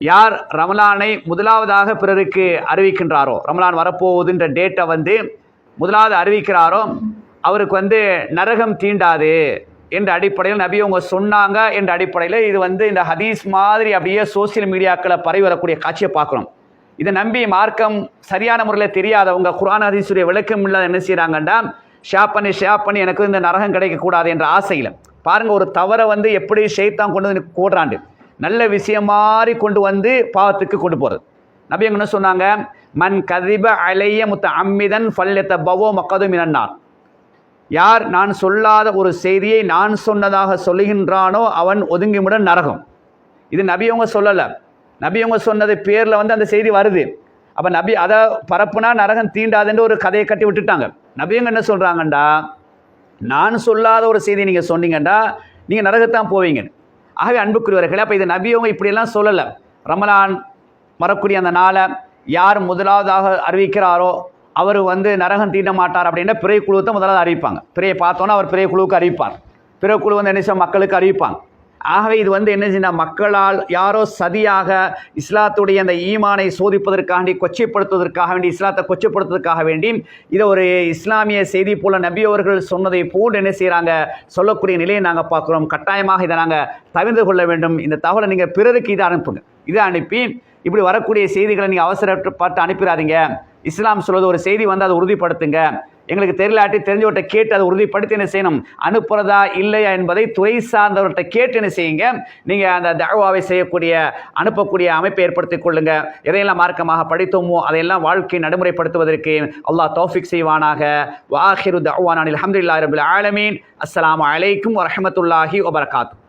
யார் ரமலானை முதலாவதாக பிறருக்கு அறிவிக்கின்றாரோ, ரமலான் வரப்போகுதுன்ற டேட்டை வந்து முதலாவது அறிவிக்கிறாரோ அவருக்கு நரகம் தீண்டாது என்ற அடிப்படையில் நபி அவங்க சொன்னாங்க என்ற அடிப்படையில் இது இந்த ஹதீஸ் மாதிரி அப்படியே சோசியல் மீடியாக்களை பரவி வரக்கூடிய காட்சியை பார்க்குறோம். இதை நம்பி மார்க்கம் சரியான முறையில் தெரியாதவங்க குர்ஆன் ஹதீஸுடைய விளக்கம் இல்லாத என்ன செய்கிறாங்கன்னா ஷேர் பண்ணி எனக்கு இந்த நரகம் கிடைக்கக்கூடாது என்ற ஆசையில் பாருங்கள், ஒரு தவறை எப்படி ஷைத்தான் கொண்டு வந்து கூடுறாண்டு நல்ல விஷயம் மாதிரி கொண்டு வந்து பாவத்துக்கு கொண்டு போகிறது. நபி என்ன சொன்னாங்க, மன் கதிப அலைய முத்த அம்மிதன் ஃபல்யத்த பவோ மக்கது மினன்னார். யார் நான் சொல்லாத ஒரு செய்தியை நான் சொன்னதாக சொல்லுகின்றானோ அவன் ஒதுங்கிவிட நரகம். இது நபியவங்க சொல்லலை, நபியவங்க சொன்னது பேரில் அந்த செய்தி வருது. அப்போ நபி அதை பரப்புனா நரகம் தீண்டாதுன்ற ஒரு கதையை கட்டி விட்டுட்டாங்க. நபியவங்க என்ன சொல்கிறாங்கண்டா, நான் சொல்லாத ஒரு செய்தியை நீங்கள் சொன்னீங்கண்டா நீங்கள் நரகத்தான் போவீங்க. ஆகவே அன்புக்குரியவர்களே, அப்போ இது நபியவங்க இப்படியெல்லாம் சொல்லலை. ரமலான் வரக்கூடிய அந்த நாளை யார் முதலாவதாக அறிவிக்கிறாரோ அவர் நரகம் தீண்ட மாட்டார் அப்படின்னா பிறை குழுவை முதலாவது அறிவிப்பாங்க. பிறையை பார்த்தோன்னா அவர் பிறை குழுவுக்கு அறிவிப்பார். பிறை குழு என்ன செய்ய மக்களுக்கு அறிவிப்பாங்க. ஆகவே இது என்ன செய்ய மக்களால் யாரோ சதியாக இஸ்லாத்துடைய அந்த ஈமானை சோதிப்பதற்காண்டி கொச்சைப்படுத்துவதற்காக வேண்டி இஸ்லாத்தை கொச்சைப்படுத்துவதற்காக வேண்டி இதை ஒரு இஸ்லாமிய செய்தி போல நபி அவர்கள் சொன்னதை போன்று என்ன செய்கிறாங்க சொல்லக்கூடிய நிலையை நாங்கள் பார்க்குறோம். கட்டாயமாக இதை நாங்கள் தவிர்த்து கொள்ள வேண்டும். இந்த தகவலை நீங்கள் பிறருக்கு இதை அனுப்புங்க. இதை அனுப்பி இப்படி வரக்கூடிய செய்திகளை நீங்கள் அவசரப்பட்டு அனுப்பிடாதீங்க. இஸ்லாம் சொல்வது ஒரு செய்தி அதை உறுதிப்படுத்துங்க. எங்களுக்கு தெரியலாட்டி தெரிஞ்சவர்கிட்ட கேட்டு அதை உறுதிப்படுத்தி என்ன செய்யணும், அனுப்புறதா இல்லையா என்பதை துறை சார்ந்தவர்கிட்ட கேட்டு என்ன செய்யுங்க. நீங்கள் அந்த தஅவாவை செய்யக்கூடிய அனுப்பக்கூடிய அமைப்பை ஏற்படுத்திக் கொள்ளுங்க. எதையெல்லாம் மார்க்கமாக படித்தோமோ அதையெல்லாம் வாழ்க்கை நடைமுறைப்படுத்துவதற்கு அல்லாஹ் தௌஃபீக் செய்வானாக. வஆஹிரு தஅவானா அல்ஹம்துலில்லாஹி ரப்பில் ஆலமீன். அஸ்ஸலாமு அலைக்கும் வரஹ்மத்துல்லாஹி வபரகாத்துஹு.